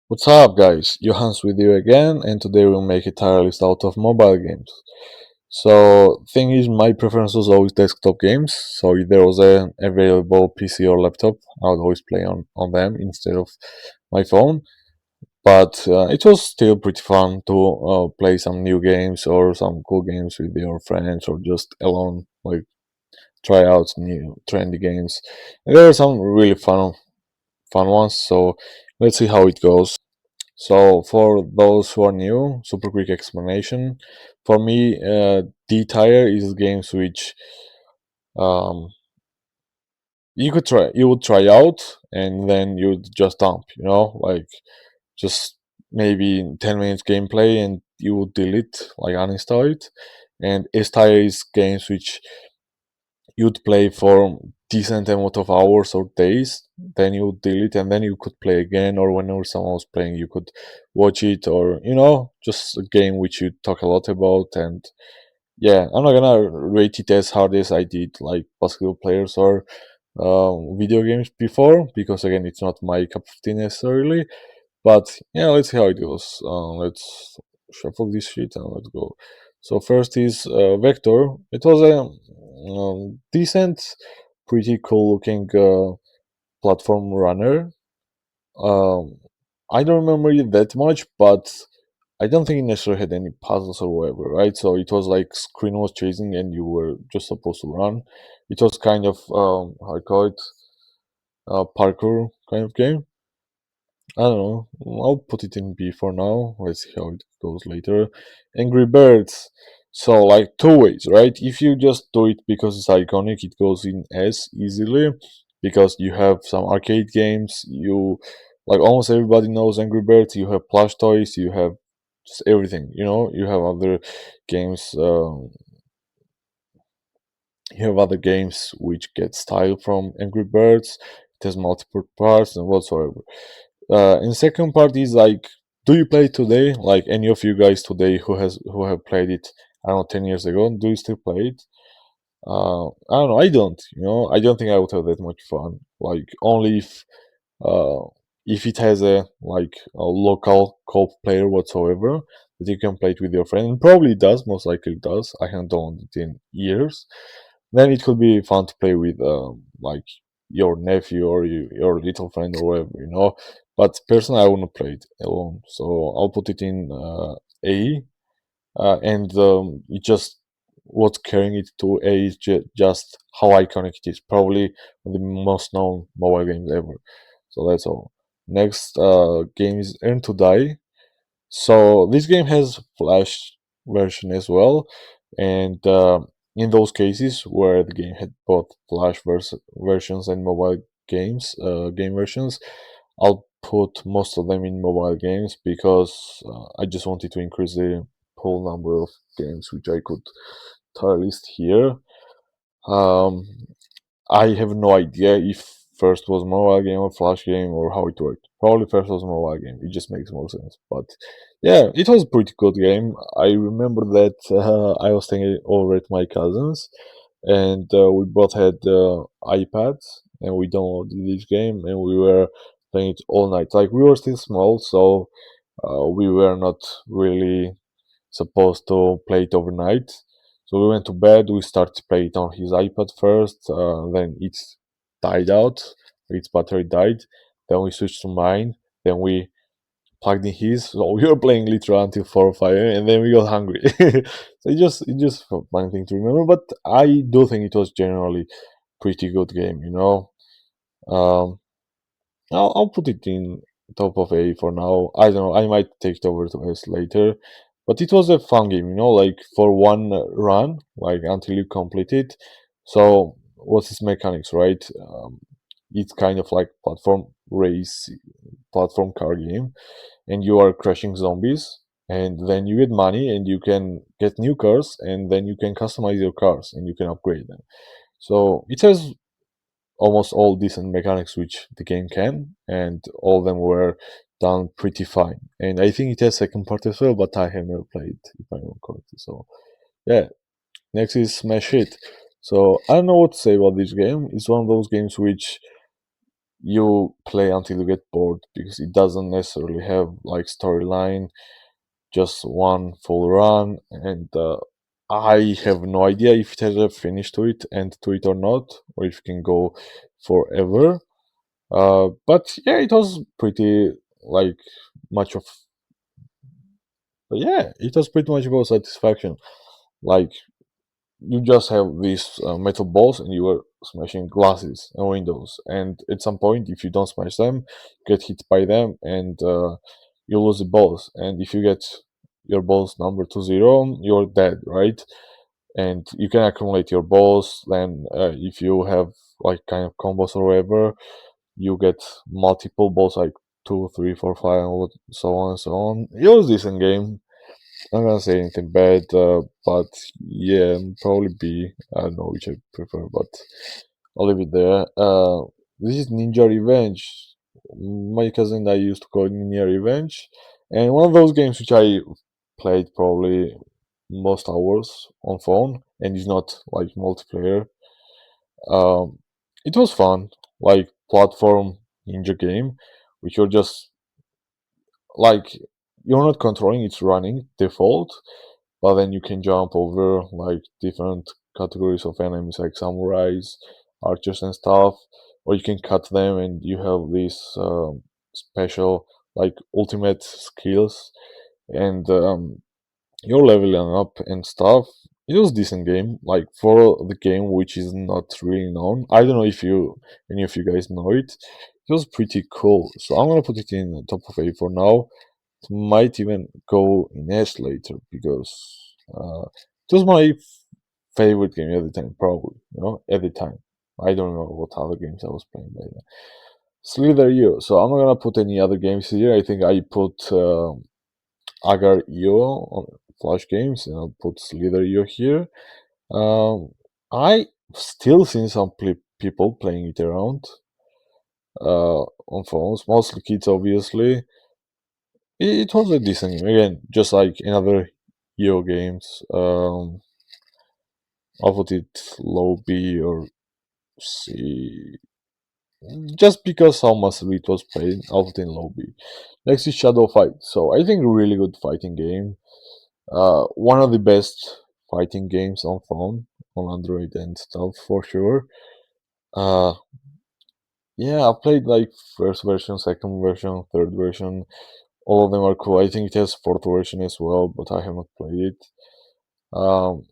What's up, guys? Johan's with you again, and today we'll make a tier list out of mobile games. So, thing is, my preference was always desktop games. So, if there was a available PC or laptop, I would always play on them instead of my phone. But it was still pretty fun to play some new games or some cool games with your friends or just alone, like try out new trendy games. And there are some really fun ones. So, let's see how it goes. So, for those who are new, super quick explanation. For me, D tier is games which um, you would try out, and then you would just dump. Like just maybe 10 minutes gameplay, and you would delete, like uninstall it. And S tier is games which you'd play for decent amount of hours or days, then you would delete, and then you could play again, or whenever someone was playing you could watch it, or just a game which you talk a lot about. And yeah, I'm not gonna rate it as hard as I did like basketball players or video games before, because again it's not my cup of tea necessarily. But yeah, let's see how it goes. Let's shuffle this shit and let's go. So first is Vector. It was a decent, pretty cool looking platform runner. Um, I don't remember it that much, but I don't think it necessarily had any puzzles or whatever, right? So it was like screen was chasing and you were just supposed to run. It was kind of how I call it, parkour kind of game. I don't know. I'll put it in B for now. Let's see how it goes later. Angry Birds. So like two ways, right? If you just do it because it's iconic, it goes in S easily because you have some arcade games. You like almost everybody knows Angry Birds. You have plush toys. You have just everything. You have other games. You have other games which get style from Angry Birds. It has multiple parts and whatsoever. And second part is like, do you play it today? Like any of you guys today who have played it, I don't know, 10 years ago, do you still play it? I don't know. I don't. I don't think I would have that much fun. Like only uh, if it has a local co-op player whatsoever that you can play it with your friend. And probably it does. Most likely it does. I haven't done it in years. Then it could be fun to play with like your nephew or your little friend or whatever. But personally, I wouldn't play it alone. So I'll put it in A. And it just what's carrying it to A is just how iconic it is. Probably one of the most known mobile games ever. So that's all. Next game is Earn to Die. So this game has Flash version as well, and in those cases where the game had both Flash versions and mobile game versions, I'll put most of them in mobile games because I just wanted to increase the whole number of games which I could tier list here. Um, I have no idea if first was mobile game or flash game or how it worked. Probably first was mobile game. It just makes more sense. But yeah, it was a pretty good game. I remember that I was staying over at my cousin's, and we both had iPads, and we downloaded this game, and we were playing it all night. Like we were still small, so we were not really supposed to play it overnight. So we went to bed. We started to play it on his iPad first. Then it died out. Its battery died. Then we switched to mine. Then we plugged in his. So we were playing literally until 4 or 5 a.m. And then we got hungry. So it just a fun thing to remember. But I do think it was generally pretty good game. Um, I'll put it in top of A for now. I don't know. I might take it over to S later. But it was a fun game, like for one run, like until you complete it. So what's its mechanics, right? It's kind of like platform car game, and you are crushing zombies, and then you get money, and you can get new cars, and then you can customize your cars, and you can upgrade them. So it has almost all decent mechanics which the game can, and all of them were done pretty fine. And I think it has second part as well, but I have never played, if I remember correctly. So yeah, next is Smash Hit. So I don't know what to say about this game. It's one of those games which you play until you get bored because it doesn't necessarily have like storyline, just one full run. And I have no idea if it has a finish to it, end to it or not, or if it can go forever. But yeah, it was pretty like much of but yeah, it was pretty much about satisfaction. Like you just have these metal balls and you are smashing glasses and windows, and at some point if you don't smash them, you get hit by them, and you lose the balls, and if you get your balls number to zero, you're dead, right? And you can accumulate your balls. Then if you have like kind of combos or whatever, you get multiple balls, like two, three, four, five, and so on and so on. It was a decent game. I'm not gonna say anything bad, but yeah, probably B. I don't know which I prefer, but I'll leave it there. This is Ninja Revenge. My cousin and I used to call it Ninja Revenge, and one of those games which I played probably most hours on phone, and it's not like multiplayer. Um, it was fun, like platform ninja game, which you're just like you're not controlling, it's running default, but then you can jump over like different categories of enemies like samurais, archers and stuff, or you can cut them and you have these special like ultimate skills, and you're leveling up and stuff. It was decent game, like for the game which is not really known. I don't know if you any of you guys know it. It was pretty cool, so I'm gonna put it in the top of A for now. It might even go in S later because it was my favorite game at the time, probably. You know, at the time. I don't know what other games I was playing by then. Slither U. So I'm not gonna put any other games here. I think I put Agar Io on Flash games, and I'll put Slither U here. Um, I still seen some people playing it around on phones, mostly kids, obviously. It was a decent game. Again, just like in other Yo games. I'll put it low B or C. Just because how much it was played, I'll put in low B. Next is Shadow Fight. So I think really good fighting game. One of the best fighting games on phone, on Android and stuff for sure. Uh, yeah, I played like first version, second version, third version. All of them are cool. I think it has fourth version as well, but I have not played it. Um,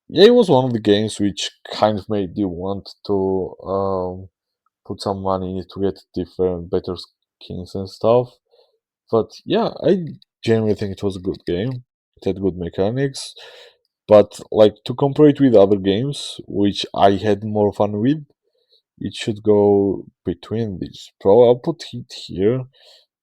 yeah, it was one of the games which kind of made you want to put some money in it to get different, better skins and stuff. But yeah, I genuinely think it was a good game. It had good mechanics. But like to compare it with other games, which I had more fun with, it should go between these. Pro, I'll put it here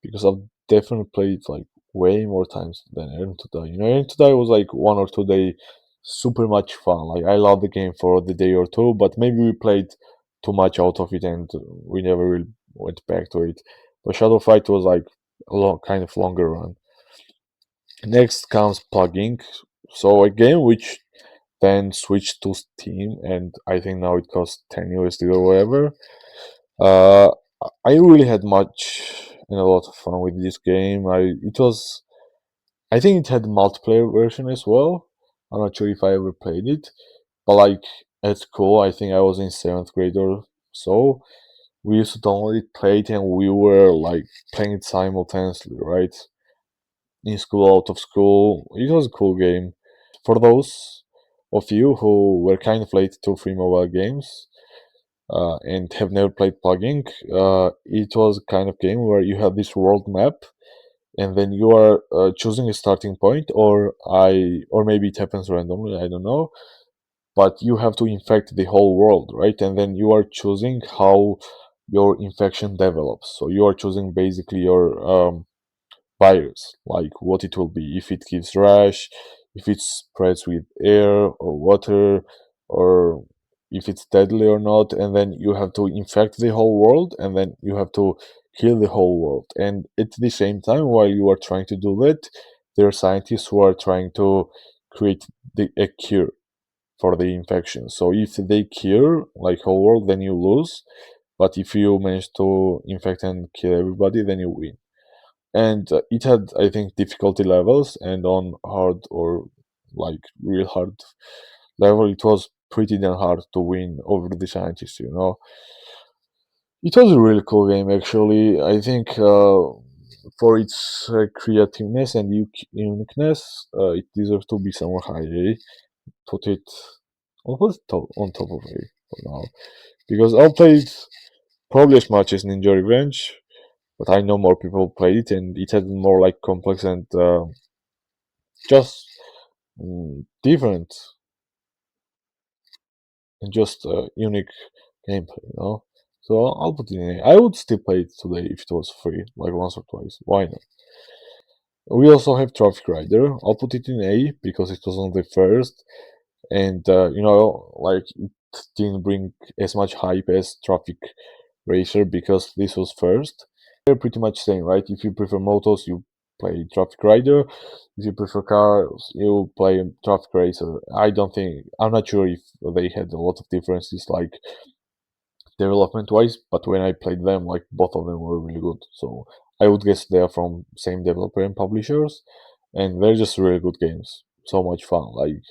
because I've definitely played like way more times than Earn to Die. You know, Earn to Die was like 1 or 2 day super much fun. Like I love the game for the day or two, but maybe we played too much out of it and we never really went back to it. But Shadow Fight was like a long, kind of longer run. Next comes Plugging. So a game which then switched to Steam, and I think now it costs 10 USD or whatever. Uh, I really had much and a lot of fun with this game. I think it had multiplayer version as well. I'm not sure if I ever played it, but like at school, I think I was in seventh grade or so. We used to download it, play it, and we were like playing it simultaneously, right? In school, out of school. It was a cool game. For those of you who were kind of late to free mobile games, and have never played plugging, it was a kind of game where you have this world map, and then you are choosing a starting point, or maybe it happens randomly. I don't know, but you have to infect the whole world, right? And then you are choosing how your infection develops. So you are choosing basically your virus, like what it will be, if it gives rash, if it spreads with air or water, or if it's deadly or not. And then you have to infect the whole world, and then you have to kill the whole world. And at the same time, while you are trying to do that, there are scientists who are trying to create a cure for the infection. So if they cure like whole world, then you lose. but if you manage to infect and kill everybody, then you win. And it had, I think, difficulty levels, and on hard or like real hard level, it was pretty damn hard to win over the scientists. It was a really cool game, actually. I think for its creativeness and uniqueness, it deserves to be somewhere higher. Put it, I'll put it on top of A for now, because I'll play it probably as much as Ninja Revenge, but I know more people played it, and it had more like complex and just different and just unique gameplay. So I'll put it in A. I would still play it today if it was free, like once or twice. Why not? We also have Traffic Rider. I'll put it in A because it was on the first, and like it didn't bring as much hype as Traffic Racer because this was first. They're pretty much same, right? If you prefer motos, you play Traffic Rider. If you prefer cars, you play Traffic Racer. I'm not sure if they had a lot of differences like development wise, but when I played them, like both of them were really good. So I would guess they are from same developer and publishers, and they're just really good games. So much fun. Like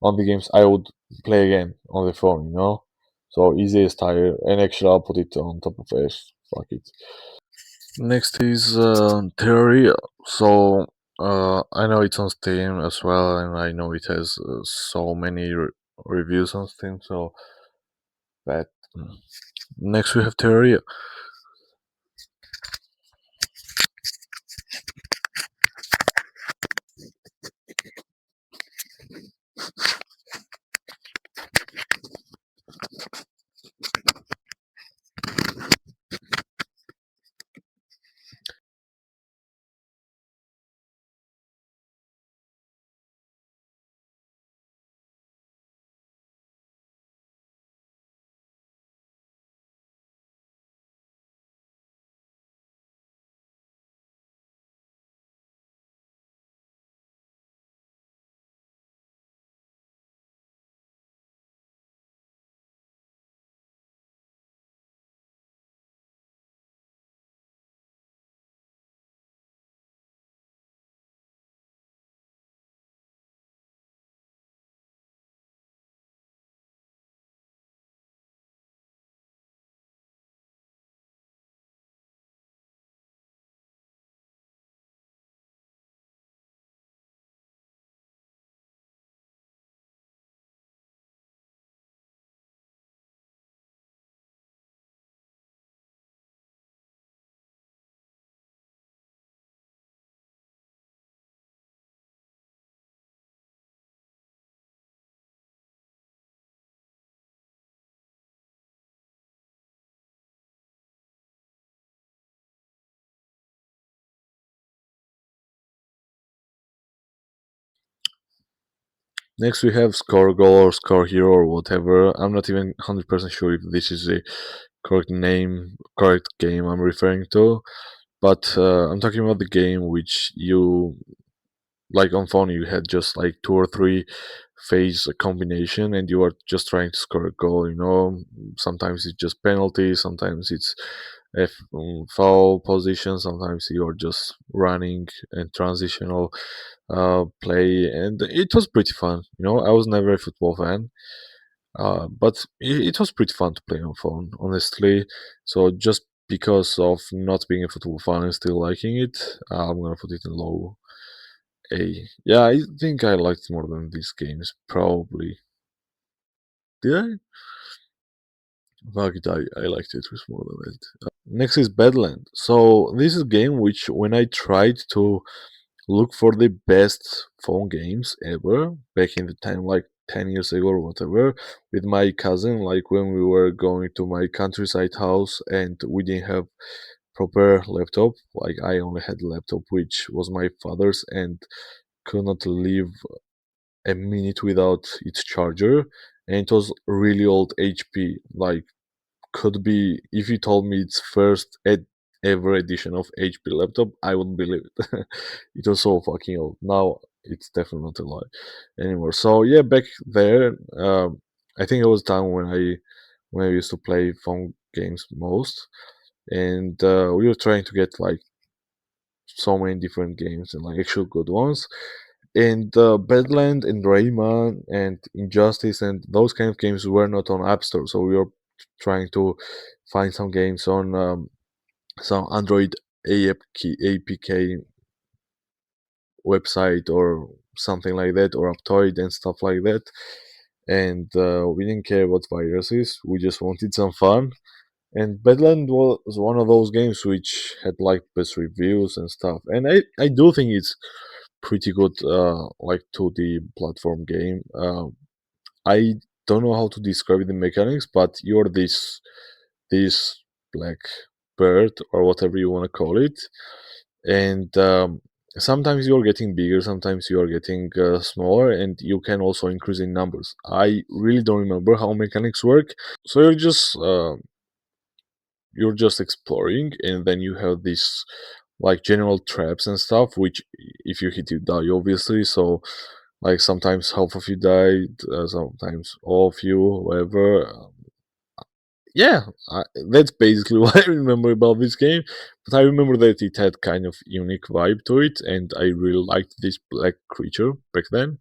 on the games I would play again on the phone. So easy as tire, and actually I'll put it on top of S. Fuck it. Next is Theory. So I know it's on Steam as well, and I know it has so many reviews on Steam. So that next we have Theory. Next, we have Score Goal or Score Hero or whatever. I'm not even 100% sure if this is the correct game I'm referring to, but I'm talking about the game which you like on phone. You had just like two or three phase combination, and you are just trying to score a goal. Sometimes it's just penalty, sometimes it's foul position, sometimes you are just running and transitional play, and it was pretty fun. I was never a football fan, but it was pretty fun to play on phone, honestly. So just because of not being a football fan and still liking it, I'm gonna put it in low A. Yeah, I think I liked it more than these games, probably. Did I? Fuck it, I liked it with more than it. Next is Badland. So this is a game which, when I tried to look for the best phone games ever back in the time, like 10 years ago or whatever, with my cousin, like when we were going to my countryside house and we didn't have proper laptop. Like I only had a laptop which was my father's and could not live a minute without its charger, and it was really old HP. Like could be, if you told me it's first ever edition of HP laptop, I wouldn't believe it. It was so fucking old. Now it's definitely not a lie anymore. So yeah, back there, I think it was time when I used to play phone games most, and we were trying to get like so many different games and like actual good ones. And Badland and Rayman and Injustice and those kind of games were not on App Store, so we were trying to find some games on some Android APK website or something like that, or Aptoid and stuff like that. And we didn't care about viruses. We just wanted some fun. And Badland was one of those games which had like best reviews and stuff. And I do think it's pretty good, like 2D platform game. I don't know how to describe the mechanics, but you're this black bird or whatever you want to call it, and sometimes you're getting bigger, sometimes you are getting smaller, and you can also increase in numbers. I really don't remember how mechanics work. So you're just exploring, and then you have this like general traps and stuff, which if you hit you die obviously. So like sometimes half of you died, sometimes all of you, whatever. Yeah, that's basically what I remember about this game. But I remember that it had kind of unique vibe to it, and I really liked this black creature back then.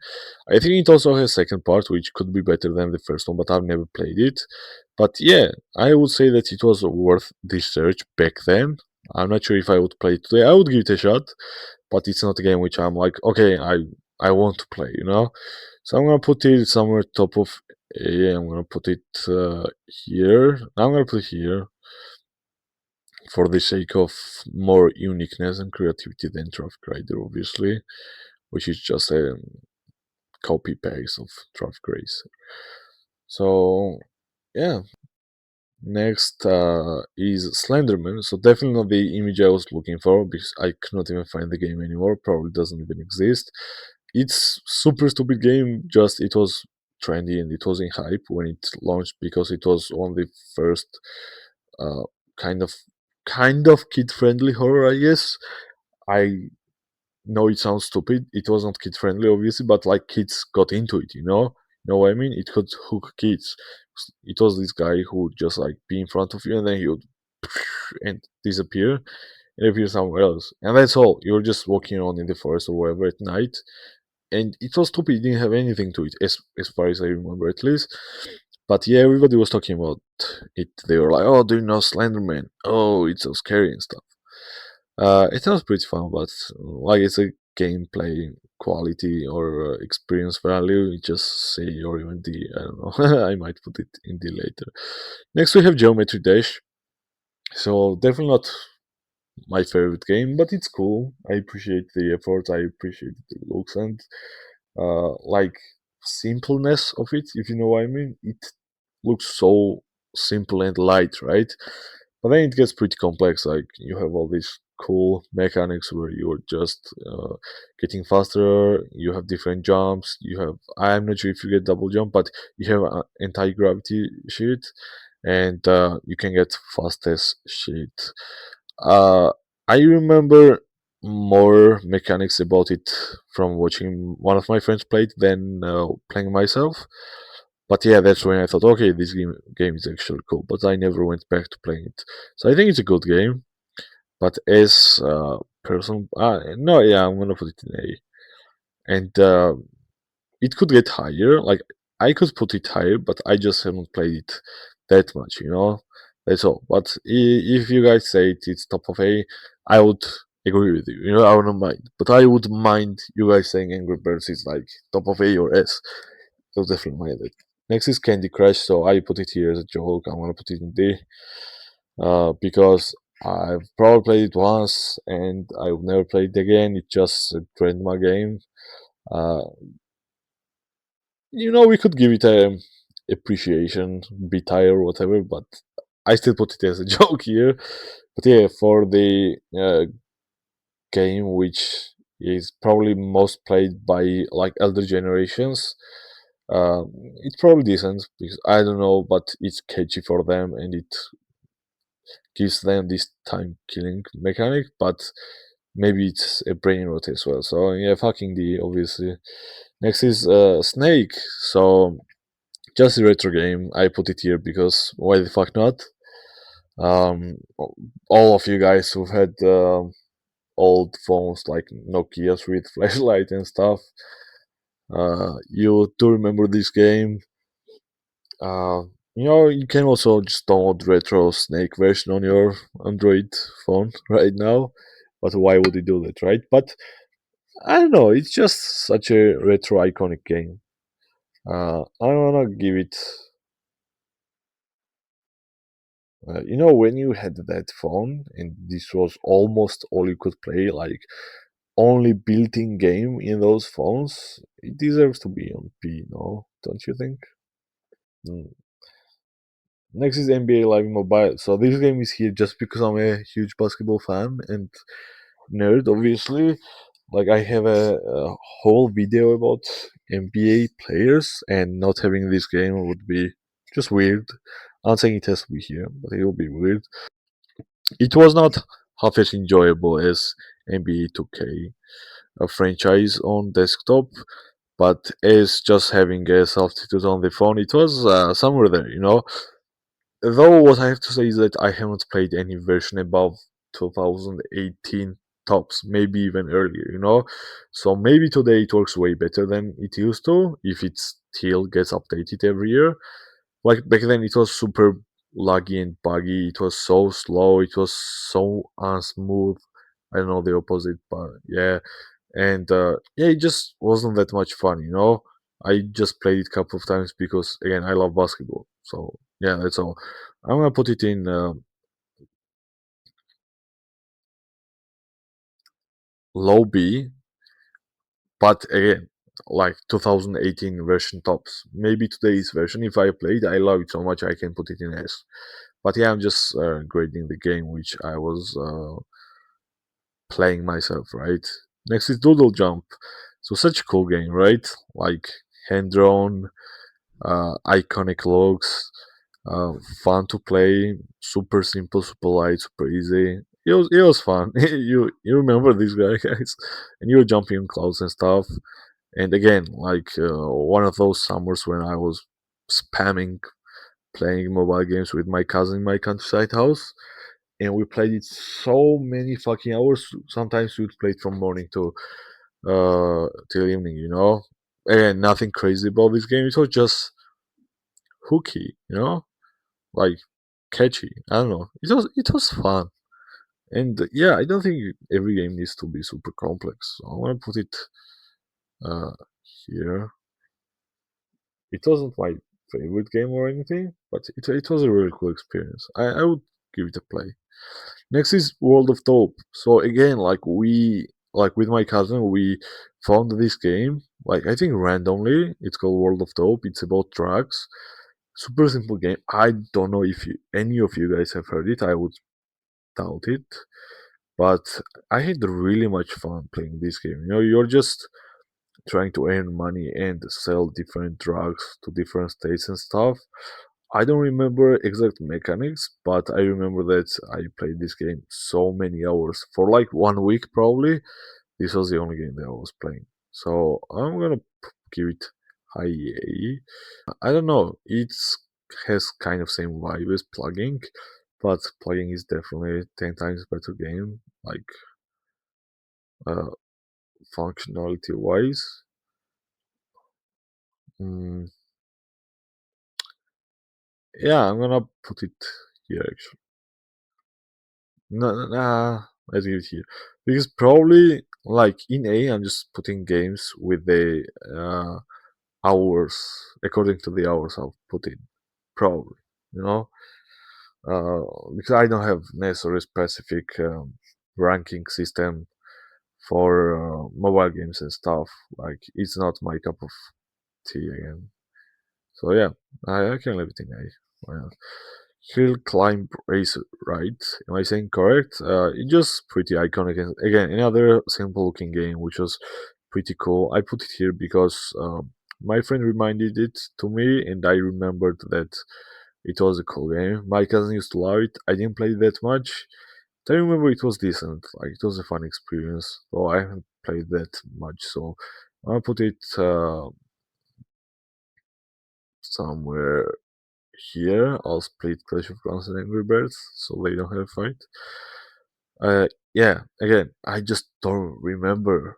I think it also has second part, which could be better than the first one, but I've never played it. But yeah, I would say that it was worth the search back then. I'm not sure if I would play it today. I would give it a shot, but it's not a game which I'm like, okay, I want to play, you know. So I'm gonna put it somewhere top of. Yeah, I'm gonna put it here. I'm gonna put it here for the sake of more uniqueness and creativity than Traffic Rider, obviously, which is just a copy paste of Traffic Racer. So yeah, next is Slenderman. So definitely not the image I was looking for because I could not even find the game anymore. Probably doesn't even exist. It's super stupid game. Just it was trendy and it was in hype when it launched because it was one of the first uh, kind of kid friendly horror. I guess I know it sounds stupid. It was not kid friendly, obviously, but like kids got into it. You know what I mean? It could hook kids. It was this guy who would just like be in front of you and then he would and disappear and appear somewhere else. And that's all. You were just walking around in the forest or wherever at night. And it was stupid. It didn't have anything to it, as far as I remember, at least. But yeah, everybody was talking about it. They were like, "Oh, do you know Slenderman? Oh, it's so scary and stuff." It sounds pretty fun, but like it's a gameplay quality or experience value. You just say or even D. I don't know. I might put it in D later. Next, we have Geometry Dash. So definitely not my favorite game, but it's cool. I appreciate the effort. I appreciate the looks and like simpleness of it. If you know what I mean, it looks so simple and light, right? But then it gets pretty complex. Like you have all these cool mechanics where you're just getting faster. You have different jumps. You have I'm not sure if you get double jump, but you have anti gravity shit, and you can get fastest shit. Uh, I remember more mechanics about it from watching one of my friends play it than playing myself. But yeah, that's when I thought, okay, this game is actually cool. But I never went back to playing it. So I think it's a good game. But as person, no, yeah, I'm gonna put it in A. And it could get higher. Like I could put it higher, but I just haven't played it that much. That's all. But if you guys say it's top of A, I would agree with you. I wouldn't mind. But I would mind you guys saying Angry Birds is like top of A or S. So definitely mind it. Next is Candy Crush. So I put it here as a joke. I'm gonna put it in D because I've probably played it once and I've never played it again. It just drained my game. Uh, we could give it a appreciation, bit higher, or whatever, but I still put it as a joke here. But yeah, for the game, which is probably most played by like elder generations, it's probably decent because I don't know, but it's catchy for them and it gives them this time killing mechanic, but maybe it's a brain rot as well. So yeah, fucking the obviously. Next is Snake. So just a retro game. I put it here because why the fuck not? Um, all of you guys who've had old phones like Nokia's with flashlight and stuff, you do remember this game. Uh, you can also just download retro Snake version on your Android phone right now. But why would you do that, right? But I don't know. It's just such a retro iconic game. I wanna give it. When you had that phone and this was almost all you could play, like only built-in game in those phones, it deserves to be on P. No, don't you think? Mm. Next is NBA Live Mobile. So this game is here just because I'm a huge basketball fan and nerd, obviously. Like I have a whole video about NBA players, and not having this game would be just weird. I'm not saying it has to be here, but it will be weird. It was not half as enjoyable as NBA 2K, a franchise on desktop, but as just having a substitute on the phone, it was somewhere there. Though what I have to say is that I haven't played any version above 2018 tops, maybe even earlier. So maybe today it works way better than it used to, if it still gets updated every year. Like back then it was super laggy and buggy, it was so slow, it was so unsmooth. I don't know the opposite, but yeah. And yeah, it just wasn't that much fun. I just played it a couple of times because again I love basketball. So yeah, that's all. I'm gonna put it in low B, but again, like 2018 version tops. Maybe today's version, if I played, I love it so much I can put it in S. But yeah, I'm just grading the game which I was playing myself, right? Next is Doodle Jump. So such a cool game, right? Like hand drawn, iconic looks, uh, fun to play, super simple, super light, super easy. It was fun. You remember this guy, guys, and you were jumping on clouds and stuff. And again, like one of those summers when I was spamming playing mobile games with my cousin in my countryside house, and we played it so many fucking hours. Sometimes we'd play it from morning to till evening. And nothing crazy about this game. It was just hooky, like catchy. I don't know. It was fun. And yeah, I don't think every game needs to be super complex. So I want to put it uh, here. It wasn't my favorite game or anything, but it was a really cool experience. I would give it a play. Next is World of Dope. So again, like with my cousin, we found this game, like I think randomly. It's called World of Dope. It's about drugs. Super simple game. I don't know if any of you guys have heard it. I would doubt it. But I had really much fun playing this game. You're just trying to earn money and sell different drugs to different states and stuff. I don't remember exact mechanics, but I remember that I played this game so many hours for like 1 week probably. This was the only game that I was playing. So I'm gonna give it high A. I don't know. It has kind of same vibe as plugging, but plugging is definitely 10 times better game. Like uh, functionality wise. Mm, yeah, I'm gonna put it here actually. No, nah, let's give it here because probably like in A, I'm just putting games with the hours according to the hours I've put in. Probably, you know, because I don't have necessarily specific ranking system for mobile games and stuff. Like it's not my cup of tea again. So yeah, I can leave it in A. Why not? Hill climb race, right? Am I saying correct? It's just pretty iconic. And again, another simple looking game which was pretty cool. I put it here because my friend reminded it to me, and I remembered that it was a cool game. My cousin used to love it. I didn't play it that much. I remember it was decent. Like it was a fun experience. So I haven't played that much. So I'll put it somewhere here. I'll split Clash of Clans and Angry Birds so they don't have a fight. Yeah, again, I just don't remember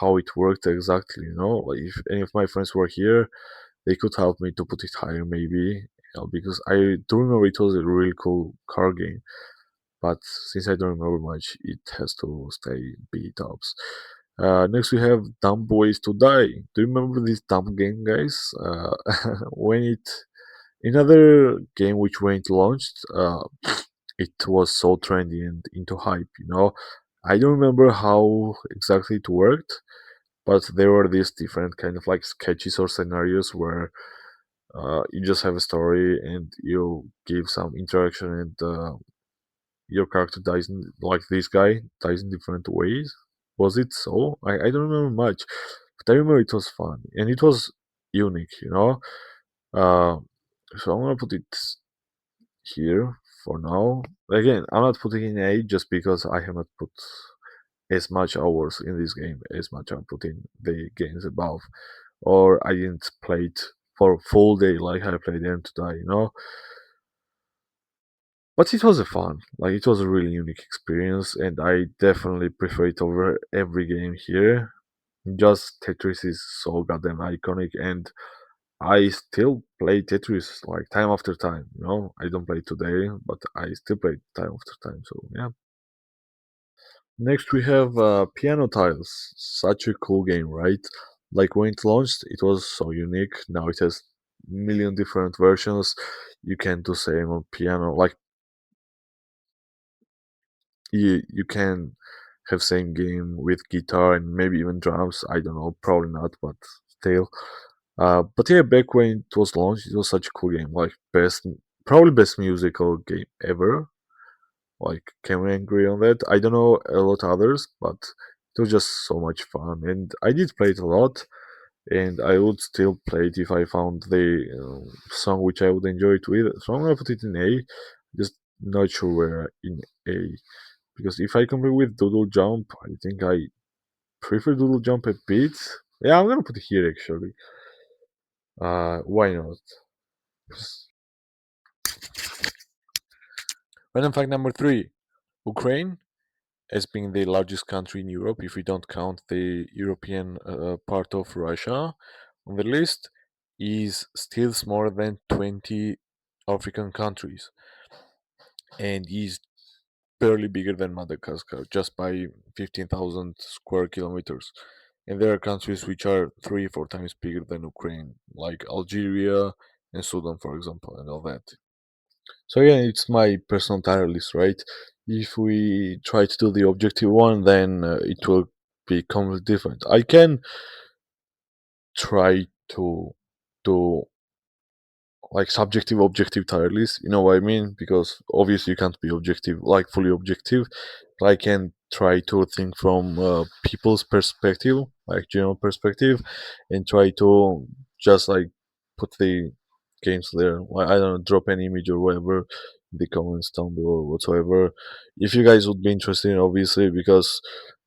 how it worked exactly. Like if any of my friends were here, they could help me to put it higher, maybe. Because I do remember it was a really cool card game. But since I don't remember much, it has to stay B tops. Next, we have Dumb Ways to Die. Do you remember this dumb game, guys? When it another game which when it launched, it was so trendy and into hype. I don't remember how exactly it worked, but there were these different kind of like sketches or scenarios where you just have a story and you give some interaction and your character dies like this guy dies in different ways. Was it so? I don't remember much, but I remember it was fun and it was unique. Uh, so I'm gonna put it here for now. Again, I'm not putting in A just because I have not put as much hours in this game as much I put in the games above, or I didn't play it for a full day like I played them to die. But it was a fun, like it was a really unique experience, and I definitely prefer it over every game here. Just Tetris is so goddamn iconic, and I still play Tetris like time after time. I don't play today, but I still play time after time. So yeah. Next we have Piano Tiles. Such a cool game, right? Like when it launched, it was so unique. Now it has million different versions. You can do same on piano. Like you can have same game with guitar and maybe even drums. I don't know, probably not, but still. But yeah, back when it was launched, it was such a cool game. Like probably best musical game ever. Like, can we agree on that? I don't know a lot others, but it was just so much fun, and I did play it a lot, and I would still play it if I found the song which I would enjoy it with. So I'm gonna put it in A. Just not sure where in A, because if I compare with Doodle Jump, I think I prefer Doodle Jump a bit. Yeah, I'm gonna put it here actually. Why not? Random fact number three: Ukraine, as being the largest country in Europe, if we don't count the European part of Russia on the list, is still smaller than 20 African countries and is barely bigger than Madagascar, just by 15,000 square kilometers. And there are countries which are 3, 4 times bigger than Ukraine, like Algeria and Sudan, for example, and all that. So yeah, it's my personal tier list, right? If we try to do the objective one, then it will be completely different. I can try to do like subjective objective tier list, you know what I mean? Because obviously you can't be objective, like fully objective. But I can try to think from people's perspective, like general perspective, and try to just like put the games there. Like, I don't know, drop an image or whatever in the comments down below or whatsoever. If you guys would be interested, obviously, because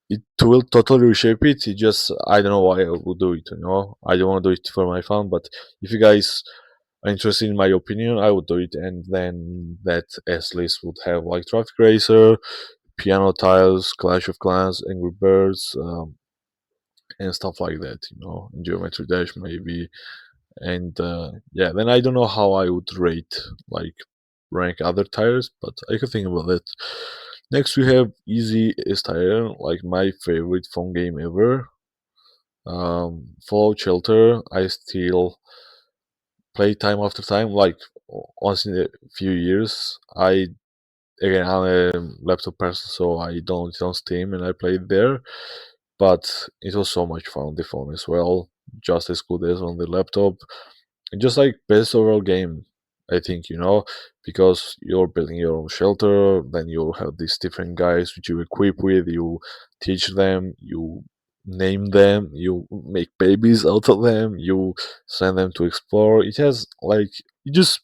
it will totally reshape it. It just I don't know why I would do it. I don't want to do it for my fun, but if you guys are interested in my opinion, I would do it, and then that S list would have like Traffic Racer, Piano Tiles, Clash of Clans, Angry Birds, and stuff like that. And Geometry Dash maybe, and yeah. Then I don't know how I would rate like rank other tires, but I could think about that. Next we have Easy S tire, like my favorite phone game ever. Fallout Shelter. I still play time after time, like once in a few years. Again, I'm a laptop person, so I don't it on Steam and I play it there. But it was so much fun on the phone as well, just as good as on the laptop. And just like best overall game, I think, because you're building your own shelter, then you have these different guys which you equip with, you teach them, you name them, you make babies out of them, you send them to explore. It has like it just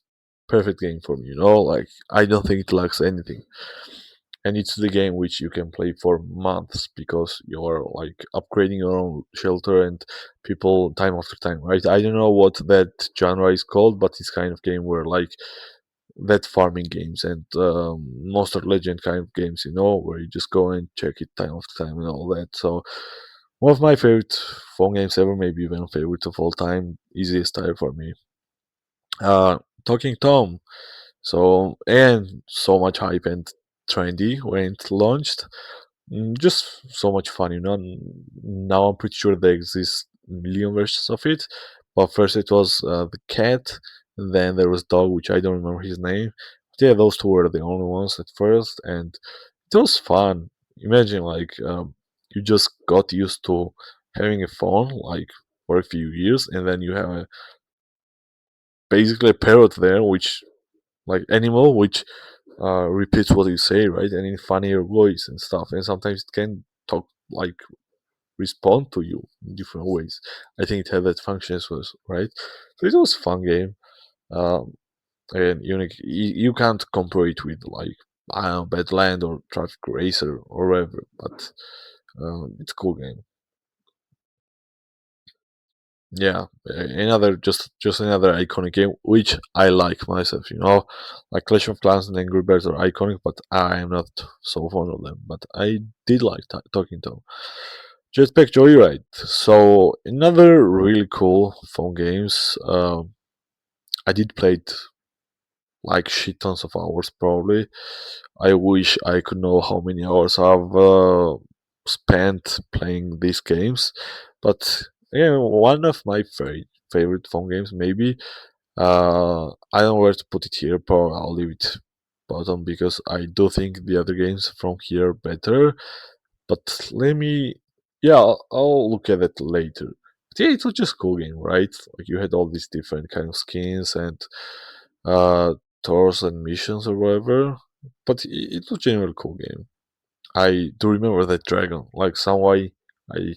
perfect game for me, like I don't think it lacks anything. and it's the game which you can play for months because you're like upgrading your own shelter and people time after time, right? I don't know what that genre is called, but it's kind of game where like that farming games and monster legend kind of games, where you just go and check it time after time and all that. So one of my favorite phone games ever, maybe even favorite of all time, easiest title for me. Talking Tom. So and so much hype and trendy when it launched. Just so much fun, Now I'm pretty sure there exist million versions of it. But first it was the cat, and then there was dog, which I don't remember his name. But yeah, those two were the only ones at first, and it was fun. Imagine like you just got used to having a phone like for a few years, and then you have basically a parrot there, which like animal, which repeats what you say, right? And in funnier voice and stuff. And sometimes it can talk like respond to you in different ways. I think it had that function as well, right? So it was a fun game. Um, and unique. You can't compare it with like I don't know, Badland or Traffic Racer or whatever, but it's a cool game. Yeah, another just another iconic game which I like myself. Like Clash of Clans and Angry Birds are iconic, but I am not so fond of them. But I did like Talking Tom. Jetpack Joyride. So another really cool phone games. I did play it like shit tons of hours probably. I wish I could know how many hours I've spent playing these games, but yeah, one of my favorite phone games maybe. I don't know where to put it here, but I'll leave it bottom because I do think the other games from here are better. But let me, yeah, I'll look at it later. But yeah, it was just a cool game, right? Like you had all these different kind of skins and uh, tours and missions or whatever. But it was generally a cool game. I do remember that dragon. Like some way, I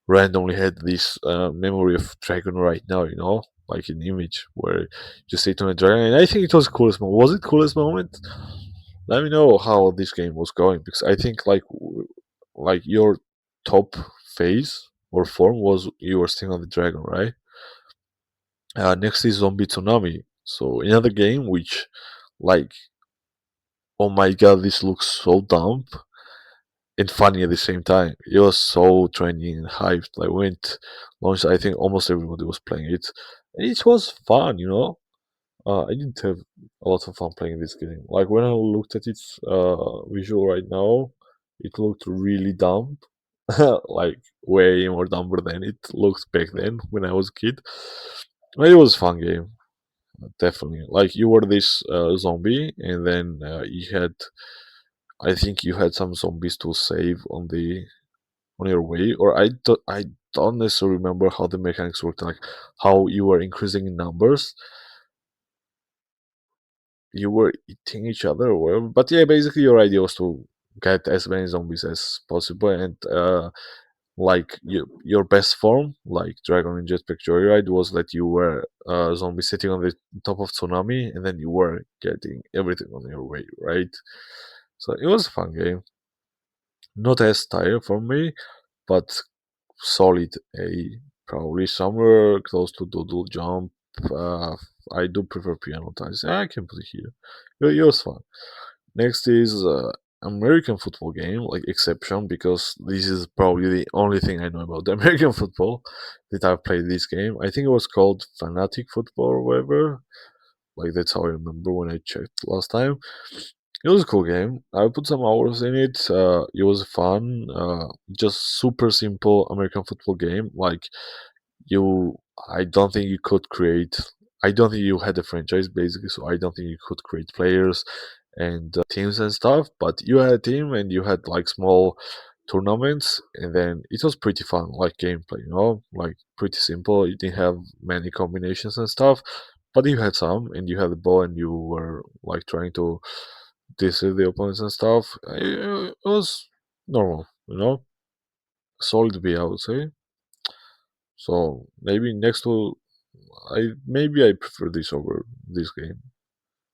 randomly had this memory of dragon right now. Like an image where you sit on a dragon, and I think it was the coolest moment. Was it coolest moment? Let me know how this game was going because I think like your top phase or form was you were sitting on the dragon, right? Next is Zombie Tsunami. So another game which, like, oh my god, this looks so dumb and funny at the same time. It was so trending and hyped. Like when it launched, I think almost everybody was playing it, and it was fun. I didn't have a lot of fun playing this game. Like when I looked at its visual right now, it looked really dumb, like way more dumber than it looked back then when I was a kid. But it was a fun game, definitely. Like you were this zombie, and then I think you had some zombies to save on your way, or I don't necessarily remember how the mechanics worked, like how you were increasing in numbers, you were eating each other or whatever. But yeah, basically your idea was to get as many zombies as possible, and like your best form, like Dragon and Jetpack Joyride, was that you were a zombie sitting on the top of Tsunami, and then you were getting everything on your way, right? So it was a fun game. Not as tired for me, but solid A. Probably somewhere close to Doodle Jump. Uh, I do prefer piano times. I can put it here. It was fun. Next is American football game, like exception, because this is probably the only thing I know about the American football that I've played this game. I think it was called Fanatic Football or whatever. Like that's how I remember when I checked last time. It was a cool game. I put some hours in it. It was fun. Just super simple American football game. Like you, I don't think you could create. I don't think you had a franchise basically, so I don't think you could create players and teams and stuff. But you had a team and you had like small tournaments, and then it was pretty fun, like gameplay. Like pretty simple. You didn't have many combinations and stuff, but you had some, and you had the ball, and you were like trying to deceive the opponents and stuff. It was normal, solid B, I would say. So maybe next to I prefer this over this game.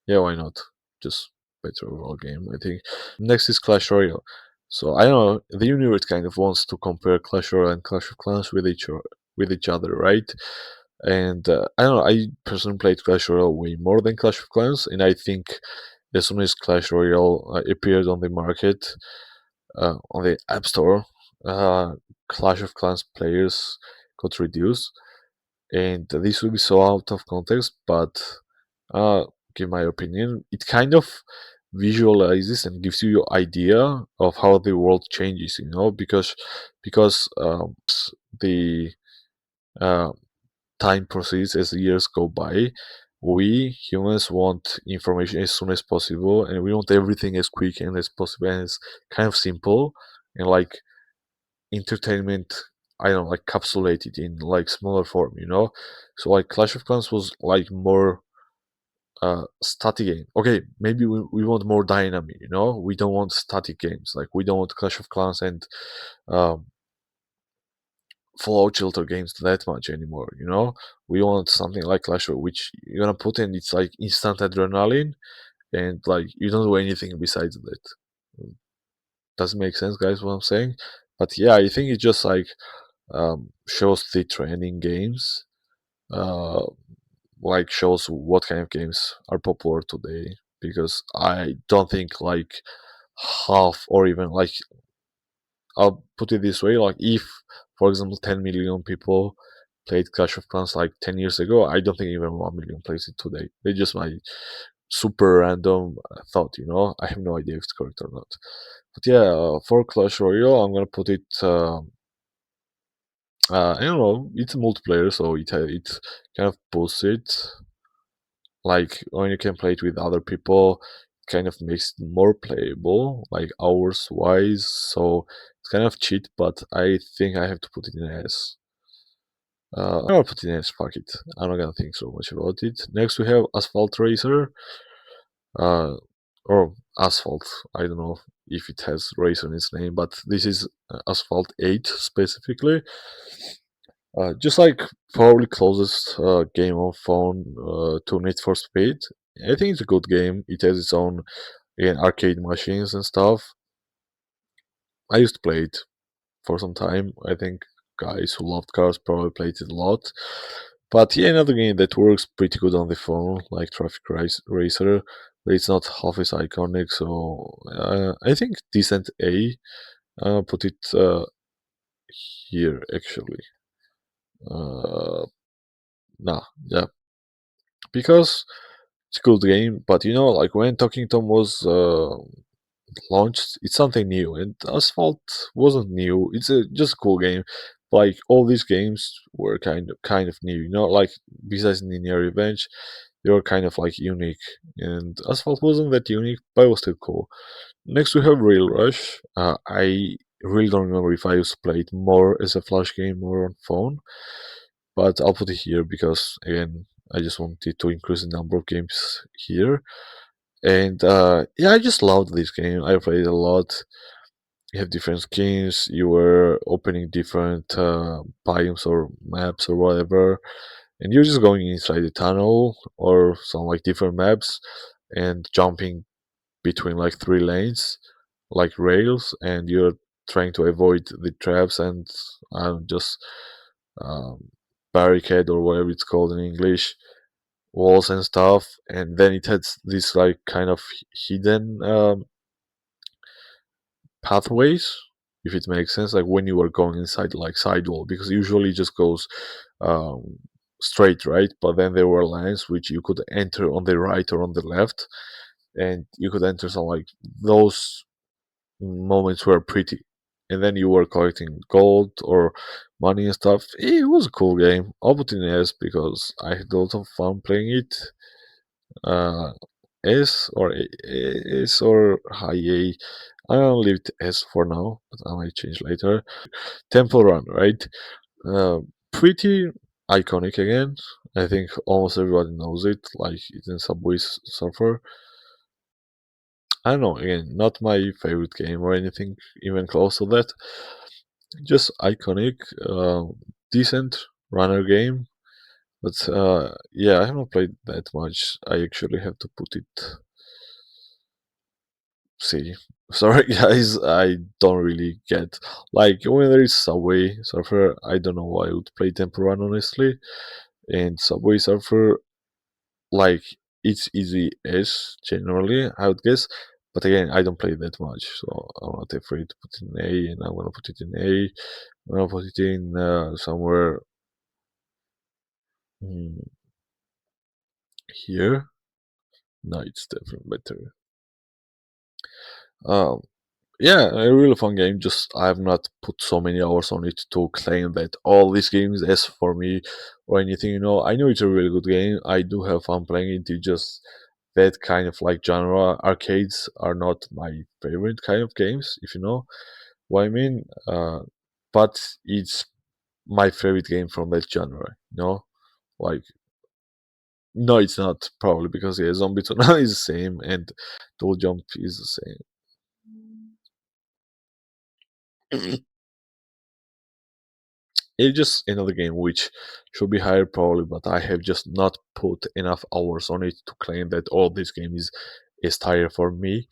Yeah, why not? Just better overall game, I think. Next is Clash Royale. So I don't know, the universe kind of wants to compare Clash Royale and Clash of Clans with each other, right? And I don't know, I personally played Clash Royale way more than Clash of Clans, and I think as soon as Clash Royale appeared on the market, on the App Store, uh, Clash of Clans players got reduced, and this will be so out of context, but uh, give my opinion, it kind of visualizes and gives you your idea of how the world changes, because the uh, time proceeds as the years go by. We humans want information as soon as possible, and we want everything as quick and as possible and as kind of simple, and like entertainment, I don't know, like capsulated in like smaller form. So like Clash of Clans was like more static game. Okay, maybe we want more dynamic. We don't want static games. Like we don't want Clash of Clans and um, Fallout Shelter games that much anymore. We want something like Clash Royale, which you're gonna put in. It's like instant adrenaline, and like you don't do anything besides that. Doesn't make sense, guys, what I'm saying? But yeah, I think it just like shows the trend in games. Uh, like shows what kind of games are popular today. Because I don't think like half or even like, I'll put it this way, like if for example 10 million people played Clash of Clans like 10 years ago, I don't think even 1 million plays it today. It's just my super random thought. I have no idea if it's correct or not. But yeah, for Clash Royale, I'm gonna put it. I don't know. It's a multiplayer, so it kind of boosts it. Like when you can play it with other people, it kind of makes it more playable, like hours wise. So it's kind of cheat, but I think I have to put it in S. I'll put it in S. Fuck it. I'm not gonna think so much about it. Next we have Asphalt Racer, uh, or Asphalt. I don't know if it has Racer in its name, but this is Asphalt 8 specifically. Just like probably closest game on phone to Need for Speed. I think it's a good game. It has its own again arcade machines and stuff. I used to play it for some time. I think guys who loved cars probably played it a lot. But yeah, another game that works pretty good on the phone, like Racer, but it's not half as iconic. So I think decent A. Put it here actually. Uh, nah, yeah, because it's a good game. But like when Talking Tom was launched, it's something new, and Asphalt wasn't new. It's just a cool game. Like all these games were kind of new. Like besides Linear Revenge, they were kind of like unique, and Asphalt wasn't that unique, but it was still cool. Next we have Rail Rush. I really don't remember if I used to play it more as a flash game or on phone, but I'll put it here because again I just wanted to increase the number of games here. And yeah, I just loved this game. I played a lot. You have different skins. You were opening different biomes or maps or whatever, and you're just going inside the tunnel or some like different maps and jumping between like three lanes, like rails, and you're trying to avoid the traps and just um, barricade or whatever it's called in English, walls and stuff. And then it has this like kind of hidden pathways, if it makes sense, like when you are going inside like sidewall, because usually it just goes um, straight, right? But then there were lines which you could enter on the right or on the left, and you could enter some like those moments were pretty. And then you were collecting gold or money and stuff. It was a cool game. I'll put in S because I had a lot of fun playing it. Uh, S or high A. I'll leave it S for now, but I might change later. Temple Run, right? Pretty iconic again. I think almost everybody knows it. Like it's in Subway Surfer. I don't know. Again, not my favorite game or anything even close to that. Just iconic, decent runner game. But yeah, I haven't played that much. I actually have to put it see. Sorry, guys, I don't really get like when there is Subway Surfer. I don't know why I would play Temple Run honestly. And Subway Surfer, like it's easy-ish generally, I would guess. But again, I don't play that much, so I'm not afraid to put in A, and I'm gonna put it in A. I'm gonna put it in somewhere mm, here. No, it's definitely better. Um, Yeah, a really fun game. Just I have not put so many hours on it to claim that all these games is for me or anything. I know it's a really good game. I do have fun playing it. It's just that kind of like genre arcades are not my favorite kind of games, if you know what I mean. But it's my favorite game from that genre. Like no, it's not probably because yeah, Zombie Tuna is the same and Double Jump is the same. It's just another game which should be higher probably, but I have just not put enough hours on it to claim that all this game is higher for me.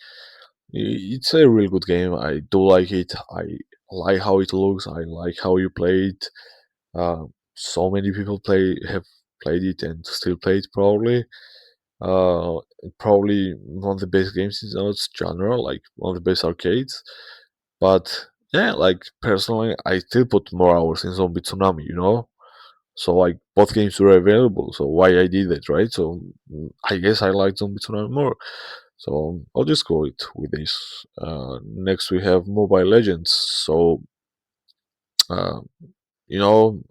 It's a really good game. I do like it. I like how it looks. I like how you play it. So many people have played it and still play it probably. Uh, Probably one of the best games in its genre, like one of the best arcades. But yeah, like personally, I still put more hours in Zombie Tsunami. So like both games were available, so why I did that, right? So I guess I like Zombie Tsunami more. So I'll just go with this. Next we have Mobile Legends. So uh,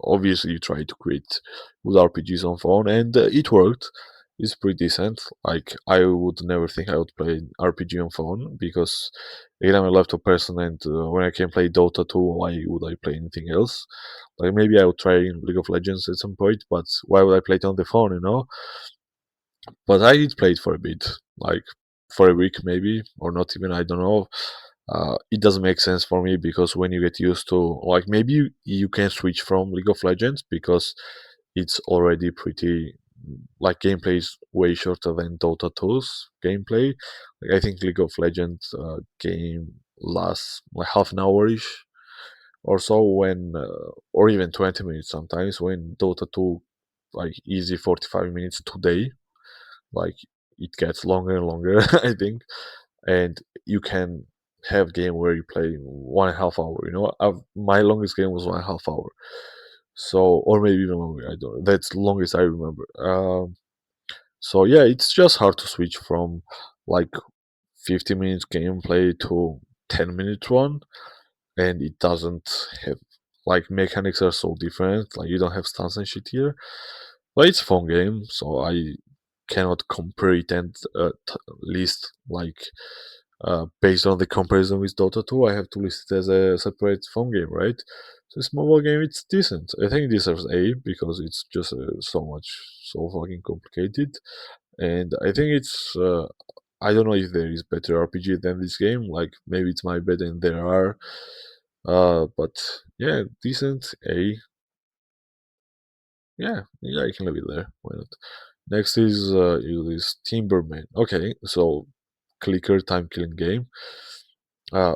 obviously you try to create good RPGs on phone, and it worked. It's pretty decent. Like I would never think I would play an RPG on phone because again I'm a laptop person, and when I can play Dota 2, why would I play anything else? Like maybe I would try League of Legends at some point, but why would I play it on the phone? But I did play it for a bit, like for a week maybe, or not even. I don't know. It doesn't make sense for me because when you get used to, like, maybe you can switch from League of Legends because it's already pretty, like, gameplay is way shorter than Dota 2's gameplay. Like, I think League of Legends game lasts like half an hour ish or so, or even 20 minutes sometimes, when Dota 2, like, easy 45 minutes today. Like, it gets longer and longer, I think, and you can have game where you play 1.5 hour. My longest game was 1.5 hour. So, or maybe even longer. I don't know. That's the longest I remember. So yeah, it's just hard to switch from like 50 minutes gameplay to 10 minutes one, and it doesn't have, like, mechanics are so different. Like you don't have stunts and shit here. But it's a fun game, so I cannot compare it and list like based on the comparison with Dota 2. I have to list it as a separate phone game, right? So this mobile game, it's decent. I think it deserves A because it's just so fucking complicated, and I think it's. I don't know if there is better RPG than this game. Like maybe it's my bad and there are. But yeah, decent A. Yeah, I can leave it there. Why not? Next is Timberman. Okay, so clicker time killing game. Uh,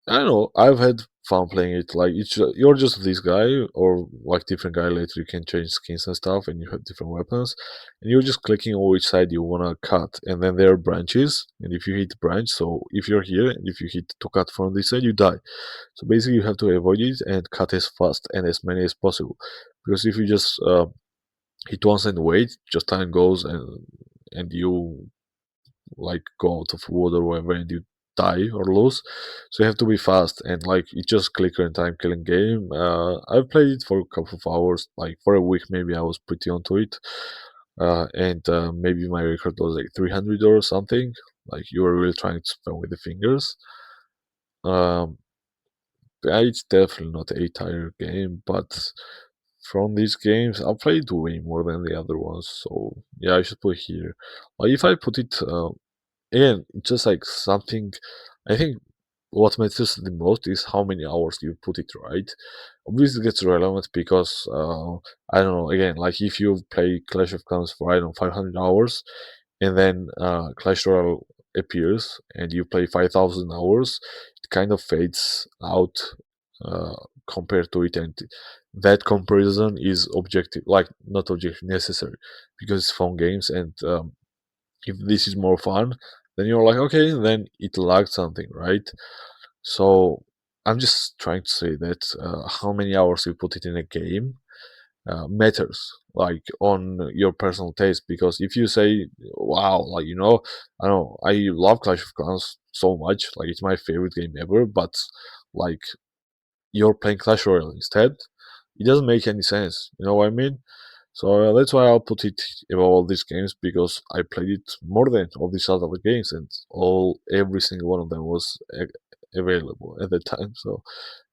I don't know. I've had fun playing it. Like you're just this guy, or like different guy later. You can change skins and stuff, and you have different weapons, and you're just clicking on which side you wanna cut, and then there are branches. And if you hit branch, so if you're here and if you hit to cut from this side, you die. So basically, you have to avoid it and cut as fast and as many as possible, because if you just hit once and wait, just time goes, and you like go out of wood or whatever and you die or lose. So you have to be fast, and like it's just clicker and time killing game. I've played it for a couple of hours, like for a week maybe. I was pretty onto it. And maybe my record was like 300 or something. Like you were really trying to spell with the fingers. um yeah, it's definitely not a tired game, but from these games I played way more than the other ones, so yeah, I should put here. Like if I put it again, it's just like something. I think what matters the most is how many hours you put it, right? Obviously, it gets relevant because I don't know. Again, like if you play Clash of Clans for I don't know 500 hours, and then Clash Royale appears and you play 5,000 hours, it kind of fades out uh, compared to it, and that comparison is objective, like not objective, necessary, because it's fun games, and if this is more fun, then you're like, okay, then it lacked something, right? So I'm just trying to say that how many hours you put it in a game matters, like on your personal taste. Because if you say, wow, like, I don't know, I love Clash of Clans so much, like it's my favorite game ever, but like you're playing Clash Royale instead, it doesn't make any sense. You know what I mean? So that's why I'll put it above all these games, because I played it more than all these other games, and every single one of them was available at the time. So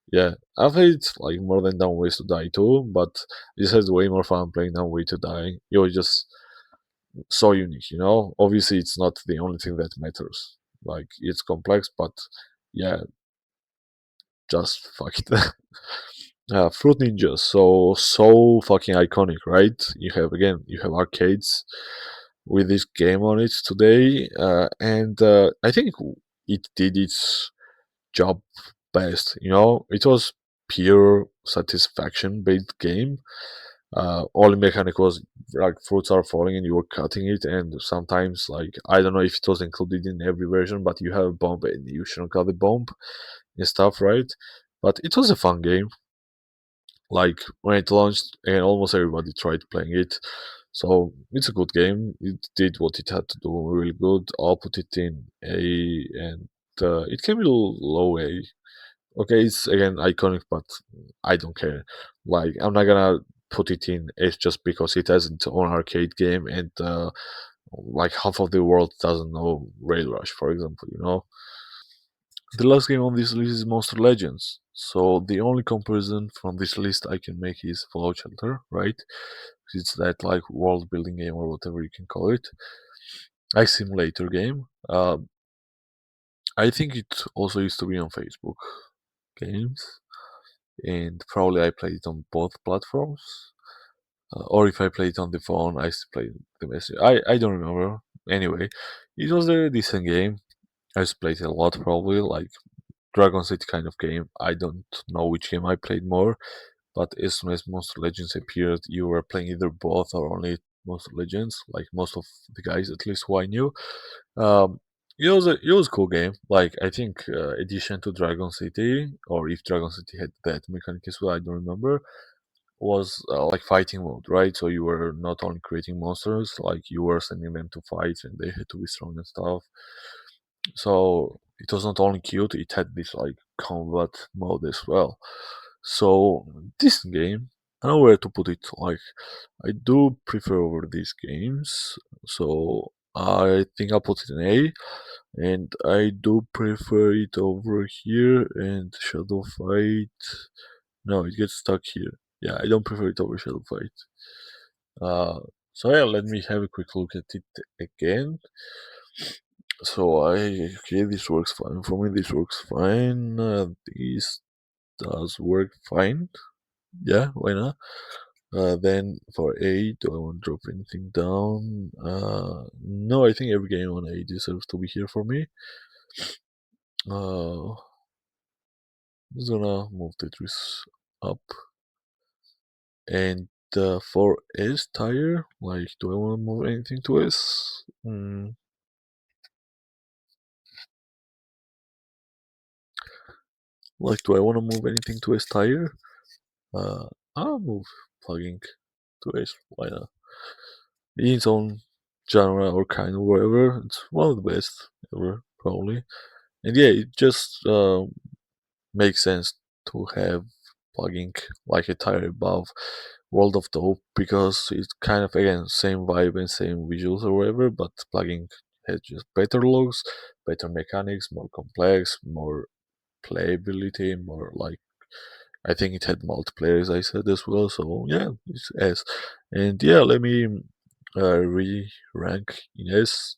yeah, I played like more than Down Ways to Die too, but this has way more fun playing Down Way to Die. It was just so unique, you know. Obviously, it's not the only thing that matters. Like it's complex, but yeah, just fuck it. Fruit Ninja, so fucking iconic, right? You have arcades with this game on it today, and I think it did its job best. You know, it was pure satisfaction based game. Only mechanic was like fruits are falling and you were cutting it, and sometimes like I don't know if it was included in every version, but you have a bomb and you shouldn't cut the bomb and stuff, right? But it was a fun game. Like when it launched, and almost everybody tried playing it. So it's a good game. It did what it had to do really good. I'll put it in A, and it can be low A. Okay, it's again iconic, but I don't care. Like I'm not gonna put it in S just because it has its own arcade game, and like half of the world doesn't know Rail Rush, for example. You know. The last game on this list is Monster Legends. So the only comparison from this list I can make is Fallout Shelter, right? It's that like world building game or whatever you can call it. A simulator game. I think it also used to be on Facebook games, and probably I played it on both platforms. Or if I played it on the phone, I still played the message. I don't remember. Anyway, it was a decent game. I just played it a lot, probably like Dragon City kind of game. I don't know which game I played more, but as soon as Monster Legends appeared, you were playing either both or only Monster Legends, like most of the guys, at least who I knew. Um, it was a cool game. Like I think addition to Dragon City, or if Dragon City had that mechanic as well, I don't remember. Was like fighting mode, right? So you were not only creating monsters, like you were sending them to fight, and they had to be strong and stuff. So it was not only cute, it had this like combat mode as well. So this game, I don't know where to put it. Like I do prefer over these games, so I think I'll put it in A, and I do prefer it over here and Shadow Fight. No, it gets stuck here. Yeah, I don't prefer it over Shadow Fight. Uh, so yeah, let me have a quick look at it again. So okay, this works fine for me. This works fine. This does work fine. Yeah, why not? Then for A, do I want to drop anything down? No, I think every game on A deserves to be here for me. I'm just gonna move Tetris up. And for S tire, like, do I want to move anything to S? Like, do I want to move anything to S tire? Uh, I'll move plugging to S. Why not? In its own genre or kind of whatever, it's one of the best ever, probably. And yeah, it just makes sense to have plugging like a tire above World of Dope, because it's kind of again same vibe and same visuals or whatever, but plugging has just better looks, better mechanics, more complex, more playability, more like I think it had multiplayer, as I said as well. So yeah, it's S, and yeah, let me re-rank in S.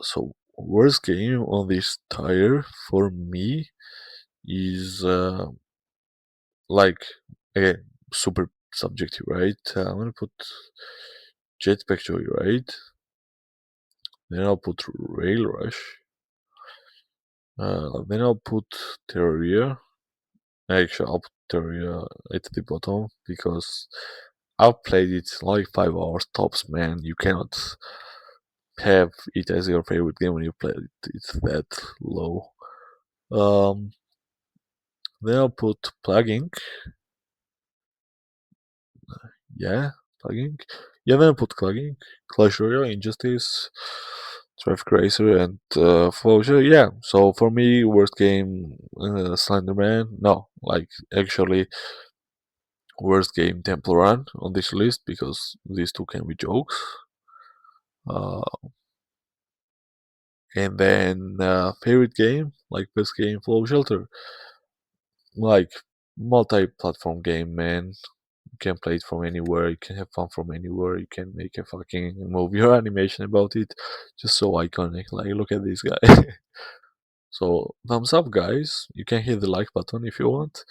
So worst game on this tire for me is like again super subjective, right? I'm gonna put Jetpack Joy, right? Then I'll put Rail Rush. Then I'll put Terraria. Actually, I'll put Terraria at the bottom because I've played it like 5 hours tops, man. You cannot have it as your favorite game when you play it. It's that low. Um, then I'll put Plugging. Yeah, Plugging. Yeah, then I'll put Plugging. Clash Royale, Injustice, Traffic Racer, and Flow. Yeah, so for me, worst game, Slenderman. No, like actually, worst game, Temple Run on this list because these two can be jokes. Uh, and then favorite game, like best game, Flow Shelter. Like multi-platform game, man. You can play it from anywhere. You can have fun from anywhere. You can make a fucking movie or animation about it. Just so iconic. Like, look at this guy. So, thumbs up, guys. You can hit the like button if you want.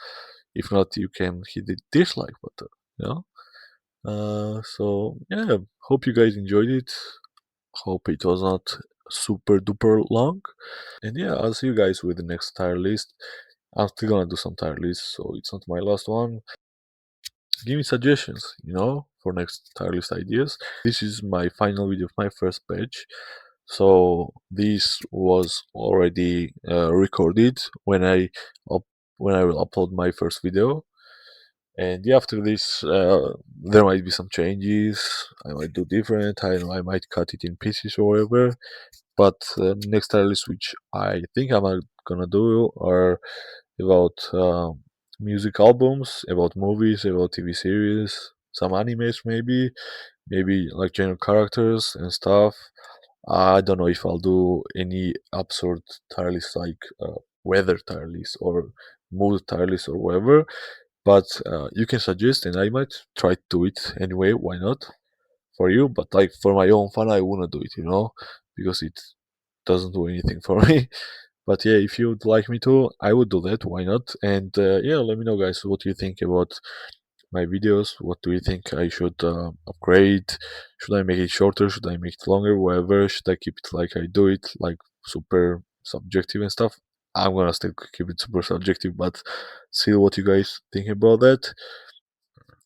If not, you can hit the dislike button. You know. So yeah. Hope you guys enjoyed it. Hope it was not super duper long. And yeah, I'll see you guys with the next tier list. I'm still gonna do some tier lists, so it's not my last one. Give me suggestions, for next tier list ideas. This is my final video of my first batch. So this was already recorded when I will upload my first video. And yeah, after this, there might be some changes. I might do different. I know I might cut it in pieces or whatever. But next tier list, which I think I'm not gonna do, are about music albums, about movies, about TV series, some animes maybe like general characters and stuff. I don't know if I'll do any absurd tier list like weather tier list or mood tier list or whatever, but you can suggest and I might try to do it anyway. Why not? For you, but like for my own fun, I wouldn't do it, because it doesn't do anything for me. But yeah, if you'd like me to, I would do that. Why not? And yeah, let me know, guys, what you think about my videos. What do you think I should upgrade? Should I make it shorter? Should I make it longer? Whatever. Should I keep it like I do it, like super subjective and stuff? I'm gonna still keep it super subjective, but see what you guys think about that.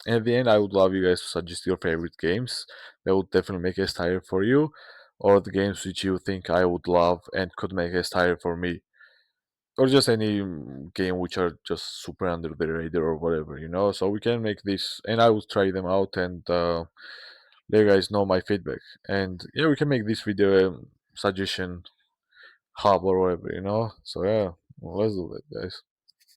At the end, I would love you guys to suggest your favorite games. That would definitely make us tired for you, or the games which you think I would love and could make us tired for me, or just any game which are just super under the radar or whatever. So we can make this, and I will try them out and let you guys know my feedback. And yeah, we can make this video a suggestion hub or whatever. So yeah, well, let's do that, guys.